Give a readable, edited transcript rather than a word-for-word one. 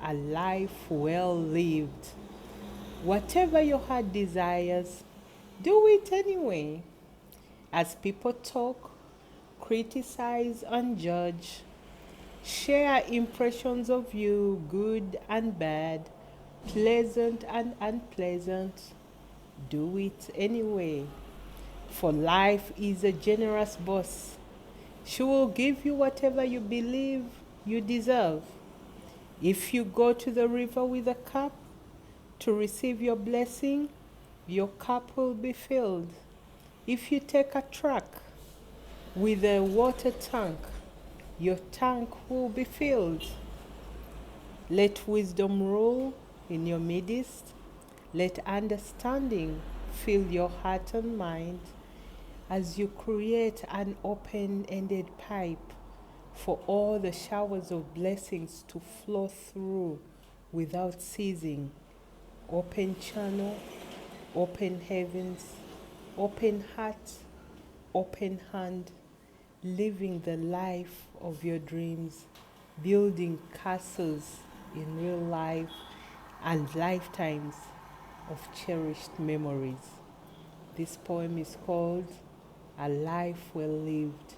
a life well lived. Whatever your heart desires, do it anyway. As people talk, criticize, and judge, share impressions of you, good and bad, pleasant and unpleasant, do it anyway. For life is a generous boss. She will give you whatever you believe you deserve. If you go to the river with a cup to receive your blessing, your cup will be filled. If you take a truck with a water tank, your tank will be filled. Let wisdom rule in your midst. Let understanding fill your heart and mind as you create an open ended pipe for all the showers of blessings to flow through without ceasing. Open channel, open heavens, open heart, open hand, living the life of your dreams, building castles in real life and lifetimes of cherished memories. This poem is called A Life Well Lived.